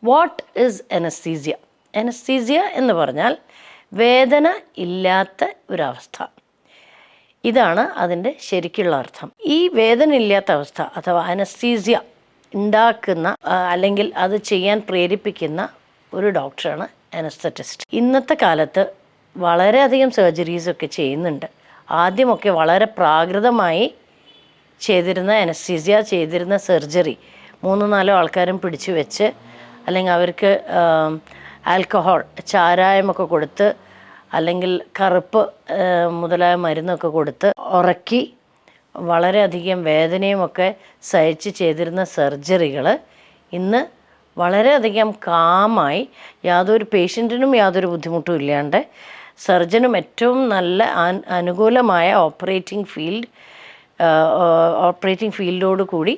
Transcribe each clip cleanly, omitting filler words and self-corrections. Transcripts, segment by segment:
What is anaesthesia? Anaesthesia എന്ന് പറഞ്ഞാൽ വേദന ഇല്ലാത്ത ഒരവസ്ഥ. ഇതാണ് അതിൻ്റെ ശരിക്കുള്ള അർത്ഥം. ഈ വേദന ഇല്ലാത്ത അവസ്ഥ അഥവാ അനസ്തീസിയ ഉണ്ടാക്കുന്ന അല്ലെങ്കിൽ അത് ചെയ്യാൻ പ്രേരിപ്പിക്കുന്ന ഒരു ഡോക്ടറാണ് അനസ്തറ്റിസ്റ്റ്. ഇന്നത്തെ കാലത്ത് വളരെയധികം സർജറീസൊക്കെ ചെയ്യുന്നുണ്ട്. ആദ്യമൊക്കെ വളരെ പ്രാകൃതമായി ചെയ്തിരുന്ന അനസ്തീസിയ ചെയ്തിരുന്ന സർജറി 3-4 ആൾക്കാരും പിടിച്ചു വെച്ച് അല്ലെങ്കിൽ അവർക്ക് ആൽക്കഹോൾ ചാരായമൊക്കെ കൊടുത്ത് അല്ലെങ്കിൽ കറുപ്പ് മുതലായ മരുന്നൊക്കെ കൊടുത്ത് ഉറക്കി വളരെയധികം വേദനയുമൊക്കെ സഹിച്ച് ചെയ്തിരുന്ന സർജറികൾ ഇന്ന് വളരെയധികം കാമായി യാതൊരു പേഷ്യൻറ്റിനും യാതൊരു ബുദ്ധിമുട്ടും ഇല്ലാണ്ട് സർജനും ഏറ്റവും നല്ല അനുകൂലമായ ഓപ്പറേറ്റിംഗ് ഫീൽഡോട് കൂടി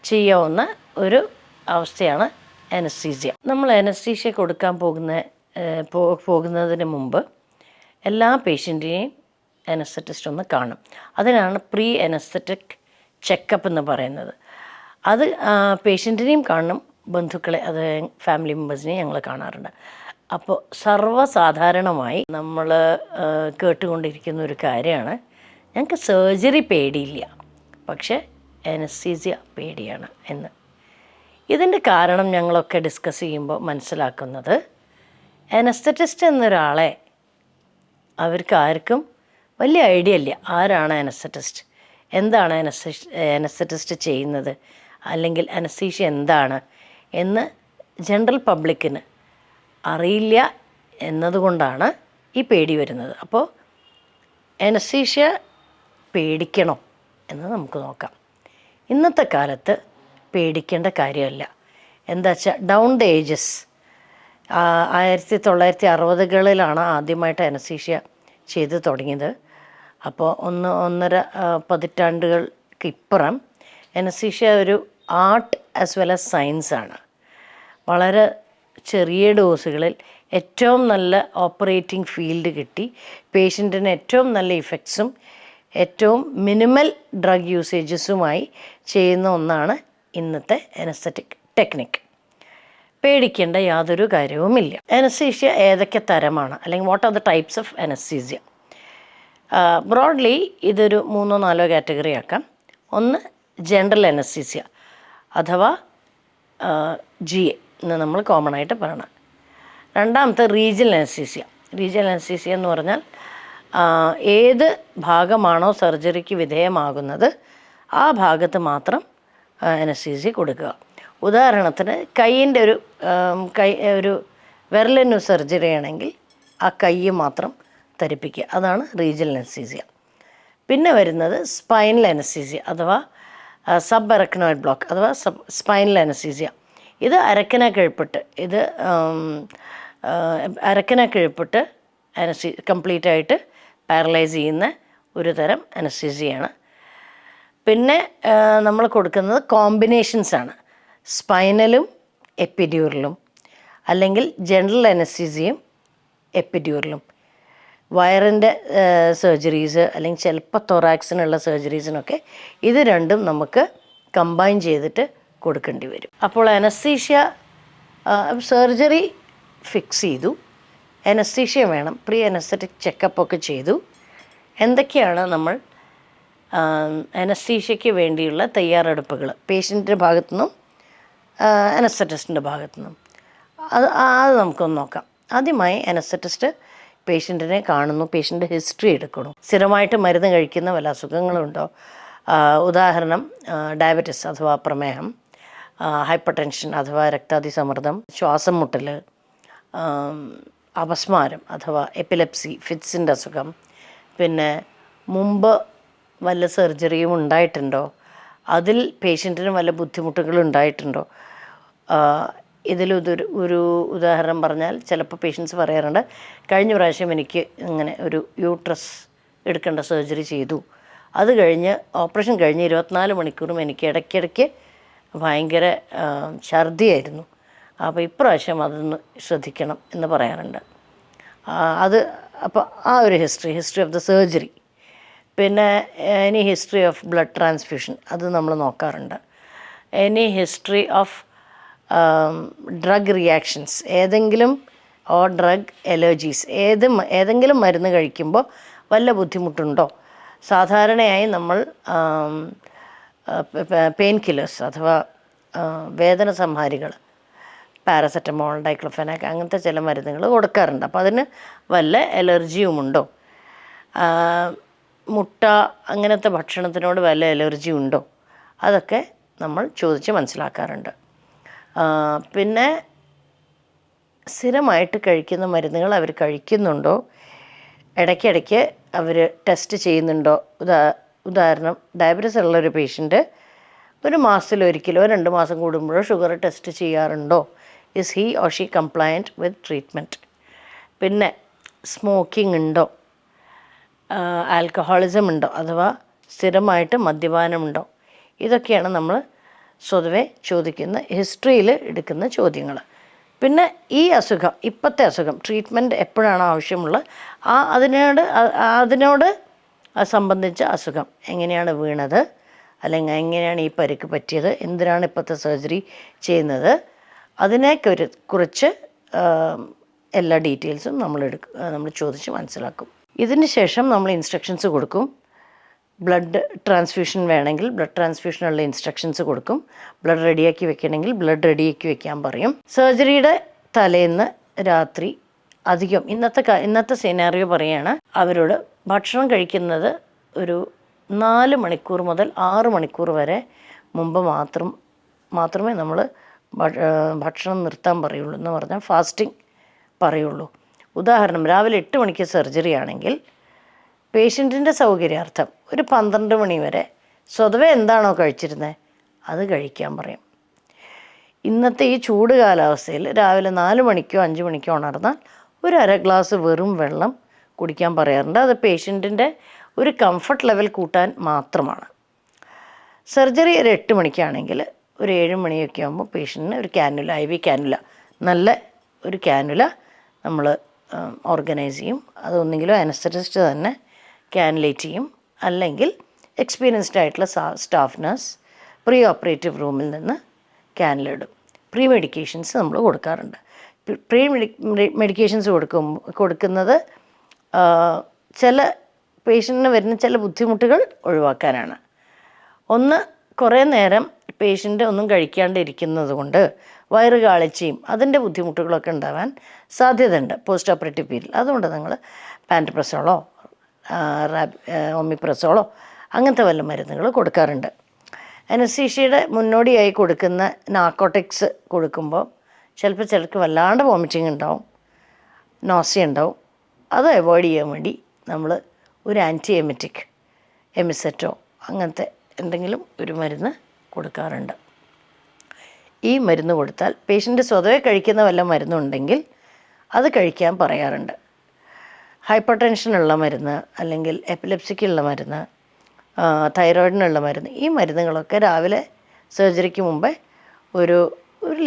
ചെയ്യാവുന്ന ഒരു അവസ്ഥയാണ് അനസ്തീസിയ. നമ്മൾ അനസ്തീസിയ കൊടുക്കാൻ പോകുന്നതിന് മുമ്പ് എല്ലാ പേഷ്യൻറ്റിനെയും അനസ്തറ്റിസ്റ്റ് ഒന്ന് കാണും. അതിനാണ് പ്രീ അനസ്തറ്റിക് ചെക്കപ്പ് എന്ന് പറയുന്നത്. അത് പേഷ്യൻറ്റിനെയും കാണും, ബന്ധുക്കളെ അത് ഫാമിലി മെമ്പേഴ്സിനെയും ഞങ്ങൾ കാണാറുണ്ട്. അപ്പോൾ സർവ്വസാധാരണമായി നമ്മൾ കേട്ടുകൊണ്ടിരിക്കുന്ന ഒരു കാര്യമാണ്, ഞങ്ങൾക്ക് സർജറി പേടിയില്ല പക്ഷേ അനസ്തീസിയ പേടിയാണ് എന്ന്. ഇതിൻ്റെ കാരണം ഞങ്ങളൊക്കെ ഡിസ്കസ് ചെയ്യുമ്പോൾ മനസ്സിലാക്കുന്നത്, അനസ്തറ്റിസ്റ്റ് എന്നൊരാളെ അവർക്ക് ആർക്കും വലിയ ഐഡിയ ഇല്ല. ആരാണ് അനസ്തറ്റിസ്റ്റ്, എന്താണ് അനസ്തറ്റിസ്റ്റ് ചെയ്യുന്നത്, അല്ലെങ്കിൽ അനസ്തീഷ്യ എന്താണ് എന്ന് ജനറൽ പബ്ലിക്കിന് അറിയില്ല എന്നതുകൊണ്ടാണ് ഈ പേടി വരുന്നത്. അപ്പോൾ അനസ്തീഷ്യ പേടിക്കണോ എന്ന് നമുക്ക് നോക്കാം. ഇന്നത്തെ കാലത്ത് പേടിക്കേണ്ട കാര്യമല്ല. എന്താ വെച്ചാൽ ഡൗൺ ദ ഏജസ് 1960-കളിലാണ് ആദ്യമായിട്ട് അനസ്തീഷ്യ ചെയ്ത് തുടങ്ങിയത്. അപ്പോൾ 1.5 പതിറ്റാണ്ടുകൾക്ക് ഇപ്പുറം അനസ്തീഷ്യ ഒരു ആർട്ട് ആസ് വെൽ ആസ് സയൻസാണ്. വളരെ ചെറിയ ഡോസുകളിൽ ഏറ്റവും നല്ല ഓപ്പറേറ്റിംഗ് ഫീൽഡ് കിട്ടി പേഷ്യൻറ്റിന് ഏറ്റവും നല്ല ഇഫക്ട്സും ഏറ്റവും മിനിമൽ ഡ്രഗ് യൂസേജസുമായി ചെയ്യുന്ന ഒന്നാണ് ഇന്നത്തെ അനസ്തറ്റിക് ടെക്നിക്ക്. പേടിക്കേണ്ട യാതൊരു കാര്യവുമില്ല. അനസ്തീഷ്യ ഏതൊക്കെ തരമാണ്, അല്ലെങ്കിൽ what are the types of anaesthesia? Broadly ഇതൊരു 3-4 കാറ്റഗറി ആക്കാം. ഒന്ന് ജനറൽ അനസ്തീഷ്യ അഥവാ GA എന്ന് നമ്മൾ കോമൺ ആയിട്ട് പറയണം. രണ്ടാമത്തെ റീജിയണൽ അനസ്തീഷ്യ. റീജിയണൽ അനസ്തീഷ്യ എന്ന് പറഞ്ഞാൽ ഏത് ഭാഗമാണോ സർജറിക്ക് വിധേയമാകുന്നത് ആ ഭാഗത്ത് മാത്രം അനസ്തീഷ്യ കൊടുക്കുക. ഉദാഹരണത്തിന് കൈയിൻ്റെ ഒരു വിരലിന് സർജറി ആണെങ്കിൽ ആ കൈ മാത്രം ധരിപ്പിക്കുക, അതാണ് റീജിയണൽ അനസ്തീഷ്യ. പിന്നെ വരുന്നത് സ്പൈനൽ അനസ്തീഷ്യ അഥവാ സബ് അരക്കനോയിഡ് ബ്ലോക്ക് അഥവാ സ്പൈനൽ അനസ്തീഷ്യ. ഇത് അരക്കനെ കിഴപ്പിട്ട് കംപ്ലീറ്റായിട്ട് പാരലൈസ് ചെയ്യുന്ന ഒരു തരം അനസ്തീഷ്യയാണ്. പിന്നെ നമ്മൾ കൊടുക്കുന്നത് കോമ്പിനേഷൻസാണ്. സ്പൈനലും എപ്പിഡ്യൂറലും അല്ലെങ്കിൽ ജനറൽ അനസ്തീസിയയും എപ്പിഡ്യൂറലും. വയറിൻ്റെ സർജറീസ് അല്ലെങ്കിൽ ചിലപ്പോൾ തൊറാക്സിനുള്ള സർജറീസിനൊക്കെ ഇത് രണ്ടും നമുക്ക് കമ്പൈൻ ചെയ്തിട്ട് കൊടുക്കേണ്ടി വരും. അപ്പോൾ അനസ്തീഷ്യ സർജറി ഫിക്സ് ചെയ്തു, അനസ്തീഷ്യ വേണം, പ്രീ അനസ്തറ്റിക് ചെക്കപ്പൊക്കെ ചെയ്തു. എന്തൊക്കെയാണ് നമ്മൾ അനസ്തീഷ്യയ്ക്ക് വേണ്ടിയുള്ള തയ്യാറെടുപ്പുകൾ പേഷ്യൻറ്റിൻ്റെ ഭാഗത്തുനിന്നും അനസ്തറ്റിസ്റ്റിൻ്റെ ഭാഗത്തുനിന്നും അത് നമുക്കൊന്ന് നോക്കാം. ആദ്യമായി അനസ്തറ്റിസ്റ്റ് പേഷ്യൻറ്റിനെ കാണുന്നു, പേഷ്യൻ്റെ ഹിസ്റ്ററി എടുക്കണം. സ്ഥിരമായിട്ട് മരുന്ന് കഴിക്കുന്ന വല്ല അസുഖങ്ങളുണ്ടോ? ഉദാഹരണം ഡയബറ്റിസ് അഥവാ പ്രമേഹം, ഹൈപ്പർ ടെൻഷൻ അഥവാ രക്താതിസമ്മർദ്ദം, ശ്വാസം മുട്ടൽ, അപസ്മാരം അഥവാ എപ്പിലെപ്സി, ഫിറ്റ്സിൻ്റെ അസുഖം, പിന്നെ മുമ്പ് വല്ല സർജറിയും ഉണ്ടായിട്ടുണ്ടോ, അതിൽ പേഷ്യൻറ്റിന് വല്ല ബുദ്ധിമുട്ടുകളും ഉണ്ടായിട്ടുണ്ടോ. ഒരു ഉദാഹരണം പറഞ്ഞാൽ ചിലപ്പോൾ പേഷ്യൻസ് പറയാറുണ്ട്, കഴിഞ്ഞ പ്രാവശ്യം എനിക്ക് ഇങ്ങനെ ഒരു യൂട്രസ് എടുക്കേണ്ട സർജറി ചെയ്തു, അത് കഴിഞ്ഞ് ഓപ്പറേഷൻ കഴിഞ്ഞ് 24 മണിക്കൂറും എനിക്ക് ഇടയ്ക്കിടയ്ക്ക് ഭയങ്കര ഛർദിയായിരുന്നു, അപ്പോൾ ഇപ്രാവശ്യം അതൊന്ന് ശ്രദ്ധിക്കണം എന്ന് പറയാറുണ്ട്. അപ്പോൾ ആ ഒരു ഹിസ്റ്ററി ഓഫ് ദ സർജറി. പിന്നെ any history of blood transfusion അത് നമ്മൾ നോക്കാറുണ്ട്. Any history of drug reactions, ഏതെങ്കിലും ഡ്രഗ് അലർജീസ്, ഏതെങ്കിലും മരുന്ന് കഴിക്കുമ്പോൾ വല്ല ബുദ്ധിമുട്ടുണ്ടോ? സാധാരണയായി നമ്മൾ പെയിൻ കില്ലേഴ്സ് അഥവാ വേദന സംഹാരികൾ, പാരസെറ്റമോൾ, ഡൈക്ലോഫെനാക്, അങ്ങനത്തെ ചില മരുന്നുകൾ കൊടുക്കാറുണ്ട്. അപ്പോൾ അതിന് വല്ല അലർജിയുമുണ്ടോ? മുട്ട അങ്ങനത്തെ ഭക്ഷണത്തിനോട് വല്ല അലർജി ഉണ്ടോ? അതൊക്കെ നമ്മൾ ചോദിച്ച് മനസ്സിലാക്കാറുണ്ട്. പിന്നെ സ്ഥിരമായിട്ട് കഴിക്കുന്ന മരുന്നുകൾ അവർ കഴിക്കുന്നുണ്ടോ, ഇടയ്ക്കിടയ്ക്ക് അവർ ടെസ്റ്റ് ചെയ്യുന്നുണ്ടോ? ഉദാഹരണം, ഡയബറ്റീസ് ഉള്ളൊരു പേഷ്യൻറ്റ് ഒരു മാസത്തിലൊരിക്കലോ 2 മാസം കൂടുമ്പോഴോ ഷുഗർ ടെസ്റ്റ് ചെയ്യാറുണ്ടോ? Is he or she compliant with treatment? പിന്നെ സ്മോക്കിംഗ് ഉണ്ടോ? ആൽക്കഹോളിസം ഉണ്ടോ? അഥവാ സ്ഥിരമായിട്ട് മദ്യപാനമുണ്ടോ? ഇതൊക്കെയാണ് നമ്മൾ സ്വതവേ ചോദിക്കുന്ന, ഹിസ്റ്ററിയിൽ എടുക്കുന്ന ചോദ്യങ്ങൾ. പിന്നെ ഈ അസുഖം, ഇപ്പോഴത്തെ അസുഖം, ട്രീറ്റ്മെൻറ്റ് എപ്പോഴാണ് ആവശ്യമുള്ളത്, അതിനോട് സംബന്ധിച്ച അസുഖം, എങ്ങനെയാണ് വീണത്, അല്ലെങ്കിൽ എങ്ങനെയാണ് ഈ പരിക്ക് പറ്റിയത്, എന്തിനാണ് ഇപ്പോഴത്തെ സർജറി ചെയ്യുന്നത്, കുറിച്ച് എല്ലാ ഡീറ്റെയിൽസും നമ്മൾ ചോദിച്ച് മനസ്സിലാക്കും. ഇതിന് ശേഷം നമ്മൾ ഇൻസ്ട്രക്ഷൻസ് കൊടുക്കും. ബ്ലഡ് ട്രാൻസ്ഫ്യൂഷൻ വേണമെങ്കിൽ ബ്ലഡ് ട്രാൻസ്ഫ്യൂഷനുള്ള ഇൻസ്ട്രക്ഷൻസ് കൊടുക്കും. ബ്ലഡ് റെഡിയാക്കി വെക്കണമെങ്കിൽ ബ്ലഡ് റെഡിയാക്കി വെക്കാൻ പറയും. സർജറിയുടെ തലേന്ന് രാത്രി അധികം, ഇന്നത്തെ സിനാറിയോ പറയുകയാണ്, അവരോട് ഭക്ഷണം കഴിക്കുന്നത് ഒരു 4 മണിക്കൂർ മുതൽ 6 മണിക്കൂർ വരെ മുമ്പ് മാത്രമേ നമ്മൾ ഭക്ഷണം നിർത്താൻ പറയുള്ളൂ, എന്ന് പറഞ്ഞാൽ ഫാസ്റ്റിംഗ് പറയുള്ളൂ. ഉദാഹരണം, രാവിലെ 8 മണിക്ക് സർജറി ആണെങ്കിൽ പേഷ്യൻറ്റിൻ്റെ സൗകര്യാർത്ഥം ഒരു 12 മണി വരെ സ്വതവേ എന്താണോ കഴിച്ചിരുന്നത് അത് കഴിക്കാൻ പറയും. ഇന്നത്തെ ഈ ചൂട് കാലാവസ്ഥയിൽ രാവിലെ 4 മണിക്കോ 5 മണിക്കോ ഉണർന്നാൽ ഒരു അര ഗ്ലാസ് വെറും വെള്ളം കുടിക്കാൻ പറയാറുണ്ട്. അത് പേഷ്യൻറ്റിൻ്റെ ഒരു കംഫർട്ട് ലെവൽ കൂട്ടാൻ മാത്രമാണ്. സർജറി ഒരു 8 മണിക്കാണെങ്കിൽ ഒരു 7 മണിയൊക്കെ ആകുമ്പോൾ പേഷ്യൻറ്റിന് ഒരു കാനുല, IV കാനുല, നല്ല ഒരു കാനുല നമ്മൾ ഓർഗനൈസ് ചെയ്യും. അതൊന്നെങ്കിലും അനസ്തറ്റിസ്റ്റ് തന്നെ കാനുലേറ്റ് ചെയ്യും, അല്ലെങ്കിൽ എക്സ്പീരിയൻസ്ഡ് ആയിട്ടുള്ള സ്റ്റാഫ് നഴ്സ് പ്രീ ഓപ്പറേറ്റീവ് റൂമിൽ നിന്ന് കാനുല ഇടും. പ്രീ മെഡിക്കേഷൻസ് നമ്മൾ കൊടുക്കാറുണ്ട്. പ്രീ മെഡിക്കേഷൻസ് കൊടുക്കുന്നത് ചില പേഷ്യൻറ്റിന് വരുന്ന ചില ബുദ്ധിമുട്ടുകൾ ഒഴിവാക്കാനാണ്. ഒന്ന്, കുറേ നേരം പേഷ്യൻ്റ് ഒന്നും കഴിക്കാണ്ടിരിക്കുന്നത് കൊണ്ട് വയറ് കാളിച്ചയും അതിൻ്റെ ബുദ്ധിമുട്ടുകളൊക്കെ ഉണ്ടാവാൻ സാധ്യതയുണ്ട് പോസ്റ്റ് ഓപ്പറേറ്റീവ് പീരീഡ്. അതുകൊണ്ട് നിങ്ങൾ പാൻറ്റപ്രസോളോ ഒമിപ്രസോളോ അങ്ങനത്തെ വല്ല മരുന്നുകൾ കൊടുക്കാറുണ്ട്. അനസ്തീഷ്യയുടെ മുന്നോടിയായി കൊടുക്കുന്ന നാർക്കോട്ടിക്സ് കൊടുക്കുമ്പോൾ ചിലപ്പോൾ ചിലർക്ക് വല്ലാണ്ട് വോമിറ്റിംഗ് ഉണ്ടാവും, നോസിയ ഉണ്ടാവും. അത് അവോയ്ഡ് ചെയ്യാൻ വേണ്ടി നമ്മൾ ഒരു ആൻറ്റി എമറ്റിക്, എമിസെറ്റോ അങ്ങനത്തെ എന്തെങ്കിലും ഒരു മരുന്ന് കൊടുക്കാറുണ്ട്. ഈ മരുന്ന് കൊടുത്താൽ പേഷ്യൻ്റ് സ്വതവേ കഴിക്കുന്ന വല്ല മരുന്നുണ്ടെങ്കിൽ അത് കഴിക്കാൻ പറയാറുണ്ട്. ഹൈപ്പർ ടെൻഷനുള്ള മരുന്ന്, അല്ലെങ്കിൽ എപ്പിലെപ്സിക്കുള്ള മരുന്ന്, തൈറോയിഡിനുള്ള മരുന്ന്, ഈ മരുന്നുകളൊക്കെ രാവിലെ സർജറിക്ക് മുമ്പേ ഒരു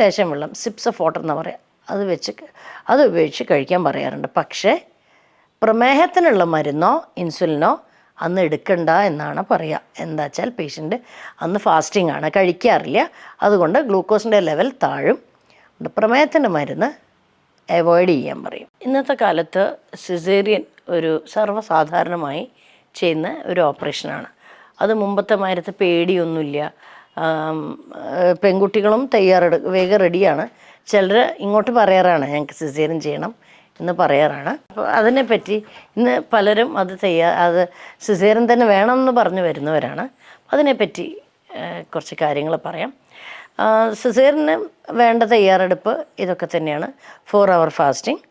ലേശം വെള്ളം, സിപ്സ് ഓഫ് വാട്ടർ എന്ന് പറയാം, അത് ഉപയോഗിച്ച് കഴിക്കാൻ പറയാറുണ്ട്. പക്ഷേ പ്രമേഹത്തിനുള്ള മരുന്നോ ഇൻസുലിനോ അന്ന് എടുക്കണ്ട എന്നാണ് പറയുക. എന്താ വെച്ചാൽ പേഷ്യൻ്റ് അന്ന് ഫാസ്റ്റിംഗ് ആണ്, കഴിക്കാറില്ല, അതുകൊണ്ട് ഗ്ലൂക്കോസിൻ്റെ ലെവൽ താഴും. പ്രമേഹത്തിൻ്റെ മരുന്ന് അവോയ്ഡ് ചെയ്യാൻ പറയും. ഇന്നത്തെ കാലത്ത് സിസേറിയൻ ഒരു സർവ്വസാധാരണമായി ചെയ്യുന്ന ഒരു ഓപ്പറേഷനാണ്. അത് മുമ്പത്തെ മാതിരത്തെ പേടിയൊന്നുമില്ല. പെൺകുട്ടികളും വേഗം റെഡിയാണ്. ചിലർ ഇങ്ങോട്ട് പറയാറാണ് ഞങ്ങൾക്ക് സിസേറിയൻ ചെയ്യണം എന്ന് പറയാറാണ്. അപ്പോൾ അതിനെപ്പറ്റി ഇന്ന് പലരും അത് സിസേറിയൻ തന്നെ വേണമെന്ന് പറഞ്ഞു വരുന്നവരാണ്. അതിനെപ്പറ്റി കുറച്ച് കാര്യങ്ങൾ പറയാം. സിസേറിയന് വേണ്ട തയ്യാറെടുപ്പ് ഇതൊക്കെ തന്നെയാണ്. 4 hour ഫാസ്റ്റിംഗ്,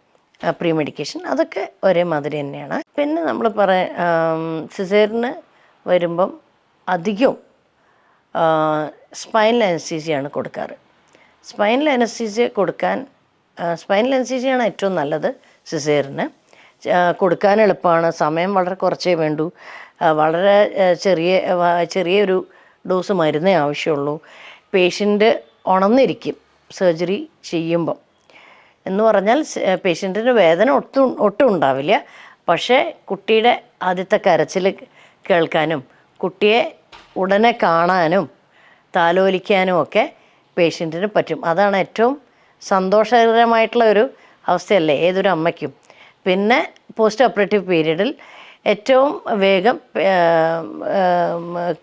പ്രീ മെഡിക്കേഷൻ, അതൊക്കെ ഒരേ മാതിരി തന്നെയാണ്. പിന്നെ നമ്മൾ സിസേറിയന് വരുമ്പം അധികവും സ്പൈനൽ അനസ്തീസിയാണ് കൊടുക്കാറ്. സ്പൈനൽ അനസ്തീസിയാണ് ഏറ്റവും നല്ലത് സിസേറിയന്. കൊടുക്കാൻ എളുപ്പമാണ്, സമയം വളരെ കുറച്ചേ വേണ്ടൂ, വളരെ ചെറിയൊരു ഡോസ് മരുന്നേ ആവശ്യമുള്ളൂ. പേഷ്യൻ്റ് ഉണർന്നിരിക്കും സർജറി ചെയ്യുമ്പം. എന്ന് പറഞ്ഞാൽ പേഷ്യൻറ്റിന് വേദന ഒട്ടും ഉണ്ടാവില്ല. പക്ഷേ കുട്ടിയുടെ ആദ്യത്തെ കരച്ചിൽ കേൾക്കാനും കുട്ടിയെ ഉടനെ കാണാനും താലോലിക്കാനും ഒക്കെ പേഷ്യൻറ്റിന് പറ്റും. അതാണ് ഏറ്റവും സന്തോഷകരമായിട്ടുള്ള ഒരു അവസ്ഥയല്ലേ ഏതൊരു അമ്മയ്ക്കും. പിന്നെ പോസ്റ്റ് ഓപ്പറേറ്റീവ് പീരീഡിൽ ഏറ്റവും വേഗം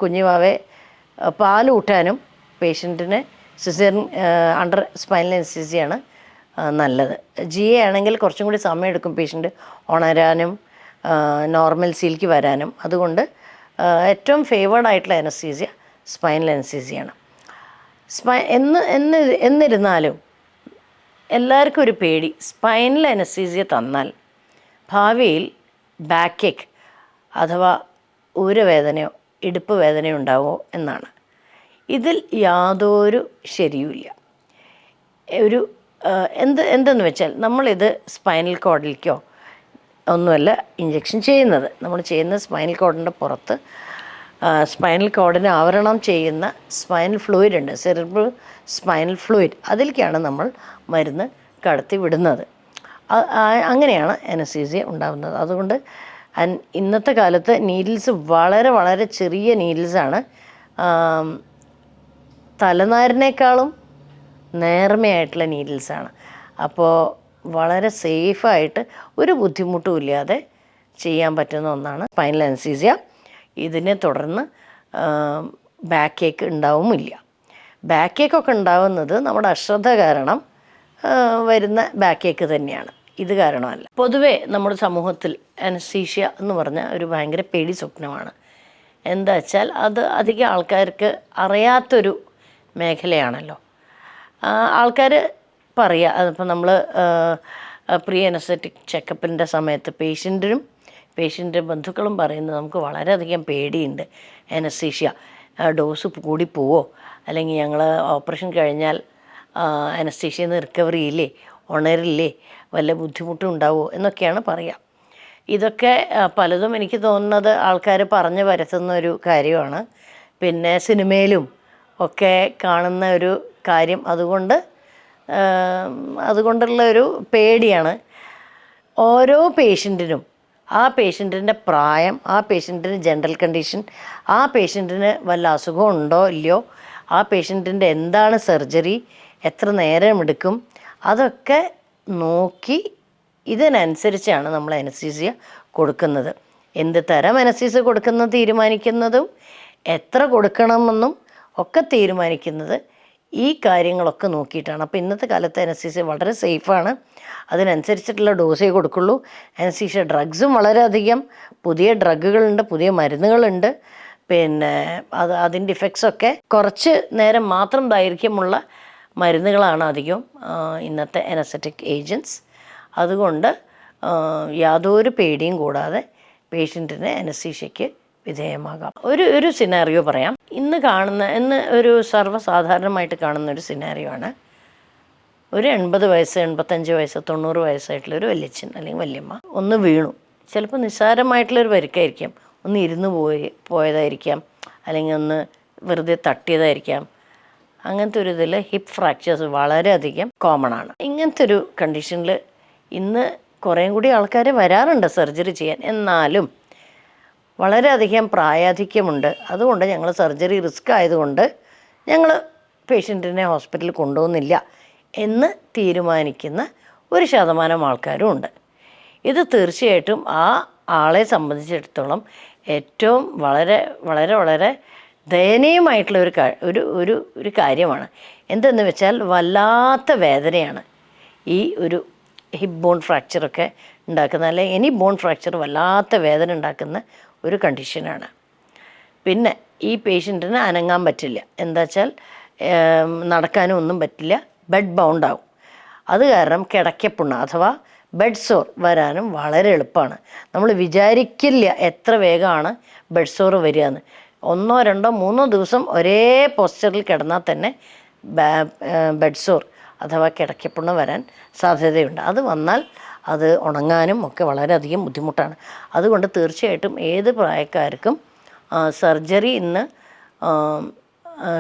കുഞ്ഞുവാവെ പാലൂട്ടാനും പേഷ്യൻറ്റിന് സിസേറിയൻ അണ്ടർ സ്പൈനൽ അനസ്തീസിയാണ് നല്ലത്. GA ആണെങ്കിൽ കുറച്ചും കൂടി സമയമെടുക്കും പേഷ്യൻ്റ് ഉണരാനും നോർമൽസിയിലേക്ക് വരാനും. അതുകൊണ്ട് ഏറ്റവും ഫേവേർഡ് ആയിട്ടുള്ള അനസ്തീസിയ സ്പൈനൽ അനസ്തീസിയാണ്. എന്നിരുന്നാലും എല്ലാവർക്കും ഒരു പേടി, സ്പൈനൽ അനസ്തീസിയ തന്നാൽ ഭാവിയിൽ ബാക്ക് ഏക്ക് അഥവാ ഊരവേദനയോ ഇടുപ്പ് വേദനയോ ഉണ്ടാവുമോ എന്നാണ്. ഇതിൽ യാതൊരു ശരിയുമില്ല. ഒരു എന്തെന്ന് വെച്ചാൽ നമ്മളിത് സ്പൈനൽ കോഡിലേക്കോ ഒന്നുമല്ല ഇഞ്ചക്ഷൻ ചെയ്യുന്നത്. നമ്മൾ ചെയ്യുന്ന സ്പൈനൽ കോഡിൻ്റെ പുറത്ത് സ്പൈനൽ കോഡിനെ ആവരണം ചെയ്യുന്ന സ്പൈനൽ ഫ്ലൂയിഡ് ഉണ്ട്, സെറിബ്രൽ സ്പൈനൽ ഫ്ലൂയിഡ്. അതിലേക്കാണ് നമ്മൾ മരുന്ന് കടത്തി വിടുന്നത്. അങ്ങനെയാണ് അനസ്തീസിയ ഉണ്ടാകുന്നത്. അതുകൊണ്ട് ഇന്നത്തെ കാലത്ത് നീഡിൽസ് വളരെ വളരെ ചെറിയ നീഡിൽസാണ്. തലനാരിനേക്കാളും നേർമയായിട്ടുള്ള നീഡിൽസാണ്. അപ്പോൾ വളരെ സേഫായിട്ട് ഒരു ബുദ്ധിമുട്ടും ഇല്ലാതെ ചെയ്യാൻ പറ്റുന്ന ഒന്നാണ് സ്പൈനൽ അനസ്തീസിയ. ഇതിനെ തുടർന്ന് ബാക്ക് ഏക്ക് ഉണ്ടാവുമില്ല. ബാക്ക് ഏക്കൊക്കെ ഉണ്ടാവുന്നത് നമ്മുടെ അശ്രദ്ധ കാരണം വരുന്ന ബാക്ക് ഏക്ക് തന്നെയാണ്, ഇത് കാരണമല്ല. പൊതുവേ നമ്മുടെ സമൂഹത്തിൽ അനസ്തീഷ്യ എന്ന് പറഞ്ഞാൽ ഒരു ഭയങ്കര പേടി സ്വപ്നമാണ്. എന്താ വെച്ചാൽ അത് അധികം ആൾക്കാർക്ക് അറിയാത്തൊരു മേഖലയാണല്ലോ. ആൾക്കാർ പറയുക, അതിപ്പോൾ നമ്മൾ പ്രീ അനസ്തറ്റിക് ചെക്കപ്പിൻ്റെ സമയത്ത് പേഷ്യൻ്റെ ബന്ധുക്കളും പറയുന്നത് നമുക്ക് വളരെയധികം പേടിയുണ്ട്, അനസ്തീഷ്യ ഡോസ് കൂടിപ്പോവോ, അല്ലെങ്കിൽ ഞങ്ങൾ ഓപ്പറേഷൻ കഴിഞ്ഞാൽ അനസ്തീഷ്യയിൽ നിന്ന് റിക്കവറി ഇല്ലേ, ഉണരില്ലേ, വല്ല ബുദ്ധിമുട്ടും ഉണ്ടാവുമോ എന്നൊക്കെയാണ് പറയുക. ഇതൊക്കെ പലതും എനിക്ക് തോന്നുന്നത് ആൾക്കാർ പറഞ്ഞു വരുത്തുന്ന ഒരു കാര്യമാണ്. പിന്നെ സിനിമയിലും ഒക്കെ കാണുന്ന ഒരു കാര്യം, അതുകൊണ്ടുള്ള ഒരു പേടിയാണ്. ഓരോ പേഷ്യൻറ്റിനും ആ പേഷ്യൻറ്റിൻ്റെ പ്രായം, ആ പേഷ്യൻറ്റിന് ജനറൽ കണ്ടീഷൻ, ആ പേഷ്യൻറ്റിന് വല്ല അസുഖം ഉണ്ടോ ഇല്ലയോ, ആ പേഷ്യൻറ്റിൻ്റെ എന്താണ് സർജറി, എത്ര നേരം എടുക്കും, അതൊക്കെ നോക്കി ഇതിനനുസരിച്ചാണ് നമ്മൾ അനസ്തീസിയ കൊടുക്കുന്നത്. എന്ത് തരം അനസ്തീസിയ കൊടുക്കുന്നത് തീരുമാനിക്കുന്നതും എത്ര കൊടുക്കണമെന്നും ഒക്കെ തീരുമാനിക്കുന്നത് ഈ കാര്യങ്ങളൊക്കെ നോക്കിയിട്ടാണ്. അപ്പോൾ ഇന്നത്തെ കാലത്ത് അനസ്തീസിയ വളരെ സേഫാണ്. അതിനനുസരിച്ചിട്ടുള്ള ഡോസേ കൊടുക്കുള്ളൂ. അനസ്തീഷ്യ ഡ്രഗ്സും വളരെയധികം പുതിയ ഡ്രഗുകളുണ്ട്, പുതിയ മരുന്നുകളുണ്ട്. പിന്നെ അതിൻ്റെ ഇഫക്ട്സൊക്കെ കുറച്ച് നേരം മാത്രം ദൈർഘ്യമുള്ള മരുന്നുകളാണ് അധികം ഇന്നത്തെ അനസ്തറ്റിക് ഏജൻറ്റ്സ്. അതുകൊണ്ട് യാതൊരു പേടിയും കൂടാതെ പേഷ്യൻറ്റിന് അനസ്തീഷ്യയ്ക്ക് വിധേയമാകാം. ഒരു സിനാറിയോ പറയാം. ഇന്ന് ഒരു സർവ്വസാധാരണമായിട്ട് കാണുന്ന ഒരു സിനാറിയോ ആണ്. ഒരു 80 വയസ്സ്, 85 വയസ്സ്, 90 വയസ്സായിട്ടുള്ളൊരു വല്യച്ഛൻ അല്ലെങ്കിൽ വല്യമ്മ ഒന്ന് വീണു. ചിലപ്പോൾ നിസ്സാരമായിട്ടുള്ളൊരു പരിക്കായിരിക്കാം, ഒന്ന് ഇരുന്ന് പോയതായിരിക്കാം, അല്ലെങ്കിൽ ഒന്ന് വെറുതെ തട്ടിയതായിരിക്കാം. അങ്ങനത്തെ ഒരു ഇതിൽ ഹിപ്പ് ഫ്രാക്ചേഴ്സ് വളരെയധികം കോമൺ ആണ്. ഇങ്ങനത്തെ ഒരു കണ്ടീഷനിൽ ഇന്ന് കുറേയും കൂടി ആൾക്കാർ വരാറുണ്ട് സർജറി ചെയ്യാൻ. എന്നാലും വളരെയധികം പ്രായാധിക്യമുണ്ട്. അതുകൊണ്ട് ഞങ്ങൾ സർജറി റിസ്ക് ആയതുകൊണ്ട് ഞങ്ങൾ പേഷ്യൻറ്റിനെ ഹോസ്പിറ്റലിൽ കൊണ്ടുപോകുന്നില്ല എന്ന് തീരുമാനിക്കുന്ന 1% ആൾക്കാരും ഉണ്ട്. ഇത് തീർച്ചയായിട്ടും ആ ആളെ സംബന്ധിച്ചിടത്തോളം ഏറ്റവും വളരെ വളരെ വളരെ ദയനീയമായിട്ടുള്ള ഒരു കാര്യമാണ്. എന്തെന്ന് വെച്ചാൽ വല്ലാത്ത വേദനയാണ് ഈ ഒരു ഹിപ്പ് ബോൺ ഫ്രാക്ചറൊക്കെ ഉണ്ടാക്കുന്ന, അല്ലെങ്കിൽ എനി ബോൺ ഫ്രാക്ചർ വല്ലാത്ത വേദന ഉണ്ടാക്കുന്ന ഒരു കണ്ടീഷനാണ്. പിന്നെ ഈ പേഷ്യൻറ്റിന് അനങ്ങാൻ പറ്റില്ല. എന്താ വെച്ചാൽ നടക്കാനും ഒന്നും പറ്റില്ല, ബെഡ് ബൗണ്ടാവും. അത് കാരണം കിടക്കപ്പുണ്ണ് അഥവാ ബെഡ് സോർ വരാനും വളരെ എളുപ്പമാണ്. നമ്മൾ വിചാരിക്കില്ല എത്ര വേഗമാണ് ബെഡ് സോർ വരികയെന്ന്. 1, 2, 3 ദിവസം ഒരേ പോസ്ചറിൽ കിടന്നാൽ തന്നെ ബെഡ് സോർ അഥവാ കിടക്കപ്പുണ്ണ് വരാൻ സാധ്യതയുണ്ട്. അത് വന്നാൽ അത് ഉണങ്ങാനും ഒക്കെ വളരെയധികം ബുദ്ധിമുട്ടാണ്. അതുകൊണ്ട് തീർച്ചയായിട്ടും ഏത് പ്രായക്കാർക്കും സർജറി ഇന്ന്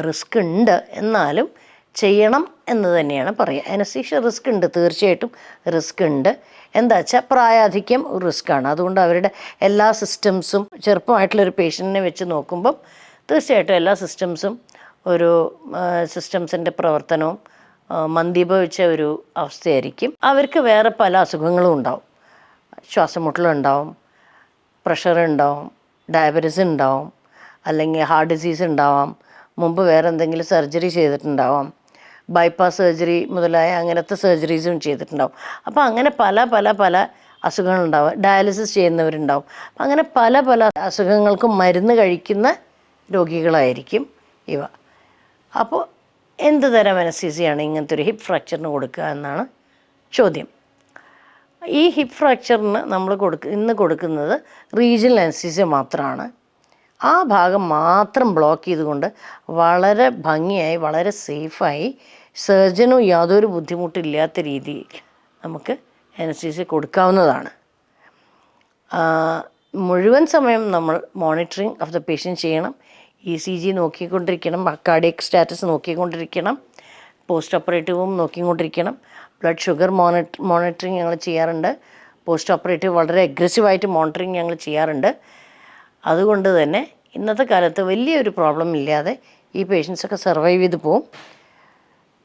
റിസ്ക് ഉണ്ട്, എന്നാലും ചെയ്യണം എന്ന് തന്നെയാണ് പറയുക. അനസ്തീഷ്യ റിസ്ക് ഉണ്ട്, തീർച്ചയായിട്ടും റിസ്ക് ഉണ്ട്. എന്താ വെച്ചാൽ പ്രായാധിക്യം റിസ്ക്കാണ്. അതുകൊണ്ട് അവരുടെ എല്ലാ സിസ്റ്റംസും ചെറുപ്പമായിട്ടുള്ളൊരു പേഷ്യൻറ്റിനെ വെച്ച് നോക്കുമ്പം തീർച്ചയായിട്ടും എല്ലാ സിസ്റ്റംസും ഒരു സിസ്റ്റംസിൻ്റെ പ്രവർത്തനവും മന്ദീഭവിച്ച ഒരു അവസ്ഥയായിരിക്കും. അവർക്ക് വേറെ പല അസുഖങ്ങളും ഉണ്ടാവും. ശ്വാസമുട്ടലുണ്ടാവും, പ്രഷർ ഉണ്ടാവും, ഡയബറ്റീസ് ഉണ്ടാവും, അല്ലെങ്കിൽ ഹാർട്ട് ഡിസീസ് ഉണ്ടാവാം, മുമ്പ് വേറെ എന്തെങ്കിലും സർജറി ചെയ്തിട്ടുണ്ടാവാം, ബൈപ്പാസ് സർജറി മുതലായ അങ്ങനത്തെ സർജറീസും ചെയ്തിട്ടുണ്ടാവും. അപ്പോൾ അങ്ങനെ പല പല പല അസുഖങ്ങളുണ്ടാവും. ഡയാലിസിസ് ചെയ്യുന്നവരുണ്ടാവും. അങ്ങനെ പല പല അസുഖങ്ങൾക്കും മരുന്ന് കഴിക്കുന്ന രോഗികളായിരിക്കും ഇവ. അപ്പോൾ എന്ത് തരം അനസ്തീസിയാണ് ഇങ്ങനത്തെ ഒരു ഹിപ്പ് ഫ്രാക്ചറിന് കൊടുക്കുക എന്നാണ് ചോദ്യം. ഈ ഹിപ്പ് ഫ്രാക്ചറിന് നമ്മൾ ഇന്ന് കൊടുക്കുന്നത് റീജിയണൽ അനസ്തീസിയ മാത്രമാണ്. ആ ഭാഗം മാത്രം ബ്ലോക്ക് ചെയ്തുകൊണ്ട് വളരെ ഭംഗിയായി, വളരെ സേഫായി, സർജനും യാതൊരു ബുദ്ധിമുട്ടില്ലാത്ത രീതിയിൽ നമുക്ക് അനസ്തീസിയ കൊടുക്കാവുന്നതാണ്. മുഴുവൻ സമയം നമ്മൾ മോണിറ്ററിങ് ഓഫ് ദ പേഷ്യൻ്റ് ചെയ്യണം. ECG നോക്കിക്കൊണ്ടിരിക്കണം, കാർഡിയക് സ്റ്റാറ്റസ് നോക്കിക്കൊണ്ടിരിക്കണം, പോസ്റ്റ് ഓപ്പറേറ്റീവും നോക്കിക്കൊണ്ടിരിക്കണം. ബ്ലഡ് ഷുഗർ മോണിറ്ററിങ് ഞങ്ങൾ ചെയ്യാറുണ്ട്. പോസ്റ്റ് ഓപ്പറേറ്റീവ് വളരെ അഗ്രസീവായിട്ട് മോണിറ്ററിങ് ഞങ്ങൾ ചെയ്യാറുണ്ട്. അതുകൊണ്ട് തന്നെ ഇന്നത്തെ കാലത്ത് വലിയൊരു പ്രോബ്ലം ഇല്ലാതെ ഈ പേഷ്യൻസൊക്കെ സർവൈവ് ചെയ്ത് പോവും.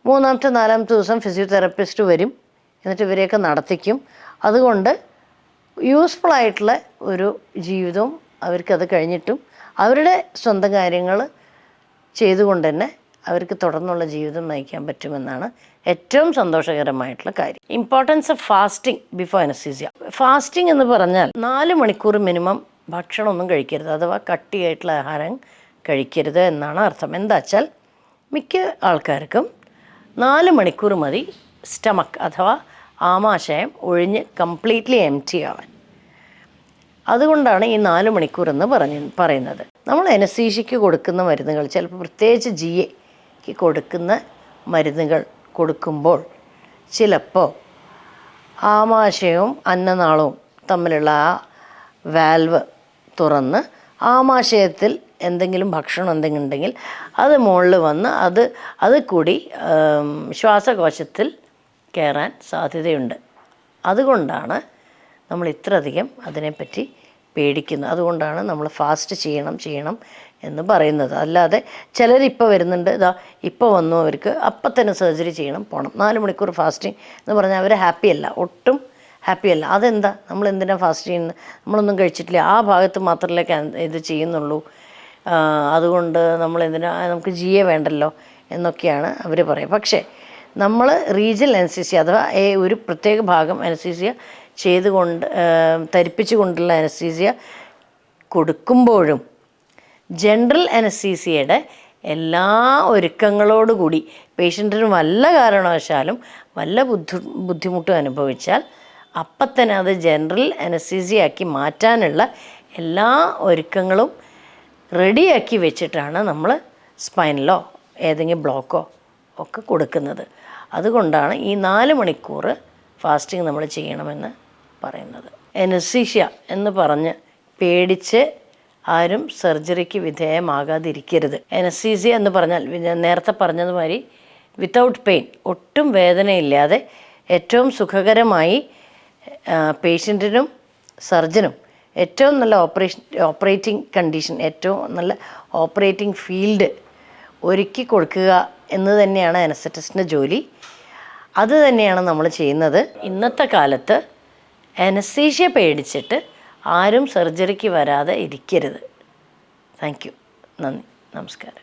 3ാമത്തെ 4ാമത്തെ ദിവസം ഫിസിയോതെറാപ്പിസ്റ്റ് വരും, എന്നിട്ട് ഇവരെയൊക്കെ നടത്തിക്കും. അതുകൊണ്ട് യൂസ്ഫുള്ളായിട്ടുള്ള ഒരു ജീവിതവും അവർക്കത് കഴിഞ്ഞിട്ടും അവരുടെ സ്വന്തം കാര്യങ്ങൾ ചെയ്തുകൊണ്ട് തന്നെ അവർക്ക് തുടർന്നുള്ള ജീവിതം നയിക്കാൻ പറ്റുമെന്നാണ് ഏറ്റവും സന്തോഷകരമായിട്ടുള്ള കാര്യം. Importance of fasting before anaesthesia. Fasting എന്ന് പറഞ്ഞാൽ 4 മണിക്കൂർ മിനിമം ഭക്ഷണമൊന്നും കഴിക്കരുത്, അഥവാ കട്ടിയായിട്ടുള്ള ആഹാരം കഴിക്കരുത് എന്നാണ് അർത്ഥം. എന്താ വെച്ചാൽ മിക്ക ആൾക്കാർക്കും 4 മണിക്കൂർ മതി സ്റ്റമക്ക് അഥവാ ആമാശയം ഒഴിഞ്ഞ് കംപ്ലീറ്റ്ലി എംപ്റ്റി ആവാൻ. അതുകൊണ്ടാണ് ഈ 4 മണിക്കൂർ എന്ന് പറയുന്നത്. നമ്മൾ അനസ്തീഷ്യയ്ക്ക് കൊടുക്കുന്ന മരുന്നുകൾ, ചിലപ്പോൾ പ്രത്യേകിച്ച് GAക്ക് കൊടുക്കുന്ന മരുന്നുകൾ കൊടുക്കുമ്പോൾ ചിലപ്പോൾ ആമാശയവും അന്നനാളവും തമ്മിലുള്ള ആ വാൽവ് തുറന്ന് ആമാശയത്തിൽ എന്തെങ്കിലും ഭക്ഷണം എന്തെങ്കിലും ഉണ്ടെങ്കിൽ അത് മുകളിൽ വന്ന് അത് കൂടി ശ്വാസകോശത്തിൽ കയറാൻ സാധ്യതയുണ്ട്. അതുകൊണ്ടാണ് നമ്മൾ ഇത്രയധികം അതിനെപ്പറ്റി പേടിക്കുന്നത്. അതുകൊണ്ടാണ് നമ്മൾ ഫാസ്റ്റ് ചെയ്യണം എന്ന് പറയുന്നത്. അല്ലാതെ ചിലരിപ്പോൾ വരുന്നുണ്ട്, ഇപ്പോൾ വന്നു, അവർക്ക് അപ്പം തന്നെ സർജറി ചെയ്യണം, പോകണം, 4 മണിക്കൂർ ഫാസ്റ്റിംഗ് എന്ന് പറഞ്ഞാൽ അവർ ഹാപ്പിയല്ല, ഒട്ടും ഹാപ്പിയല്ല. അതെന്താ, നമ്മൾ എന്തിനാണ് ഫാസ്റ്റ് ചെയ്യുന്നത്? നമ്മളൊന്നും കഴിച്ചിട്ടില്ല, ആ ഭാഗത്ത് മാത്രമല്ലേ ഇത് ചെയ്യുന്നുള്ളൂ, അതുകൊണ്ട് നമുക്ക് GA വേണ്ടല്ലോ എന്നൊക്കെയാണ് അവർ പറയുക. പക്ഷേ നമ്മൾ റീജിയണൽ അനസ്തീസിയ അഥവാ ഒരു പ്രത്യേക ഭാഗം അനസ്തീസിയ ധരിപ്പിച്ചുകൊണ്ടുള്ള അനസ്തീസിയ കൊടുക്കുമ്പോഴും ജനറൽ അനസ്തീസിയയുടെ എല്ലാ ഒരുക്കങ്ങളോടുകൂടി പേഷ്യൻറ്റിന് വല്ല കാരണവശാലും വല്ല ബുദ്ധിമുട്ടും അനുഭവിച്ചാൽ അപ്പം തന്നെ അത് ജനറൽ അനസ്തീസിയാക്കി മാറ്റാനുള്ള എല്ലാ ഒരുക്കങ്ങളും റെഡിയാക്കി വെച്ചിട്ടാണ് നമ്മൾ സ്പൈനിലോ ഏതെങ്കിലും ബ്ലോക്കോ ഒക്കെ കൊടുക്കുന്നത്. അതുകൊണ്ടാണ് ഈ 4 മണിക്കൂർ ഫാസ്റ്റിംഗ് നമ്മൾ ചെയ്യണമെന്ന് പറയുന്നത്. അനസ്തീഷ്യ എന്ന് പറഞ്ഞ് പേടിച്ച് ആരും സർജറിക്ക് വിധേയമാകാതിരിക്കരുത്. അനസ്തീസിയ എന്ന് പറഞ്ഞാൽ ഞാൻ നേരത്തെ പറഞ്ഞതുമാതിരി വിത്തൗട്ട് പെയിൻ, ഒട്ടും വേദനയില്ലാതെ ഏറ്റവും സുഖകരമായി പേഷ്യൻറ്റിനും സർജനും ഏറ്റവും നല്ല ഓപ്പറേറ്റിംഗ് കണ്ടീഷൻ, ഏറ്റവും നല്ല ഓപ്പറേറ്റിംഗ് ഫീൽഡ് ഒരുക്കി കൊടുക്കുക എന്ന് തന്നെയാണ് അനസ്തറ്റിസ്റ്റിൻ്റെ ജോലി. അത് തന്നെയാണ് നമ്മൾ ചെയ്യുന്നത്. ഇന്നത്തെ കാലത്ത് അനസ്തീഷ്യ പേടിച്ചിട്ട് ആരും സർജറിക്ക് വരാതെ ഇരിക്കരുത്. Thank you. നന്ദി, നമസ്കാരം.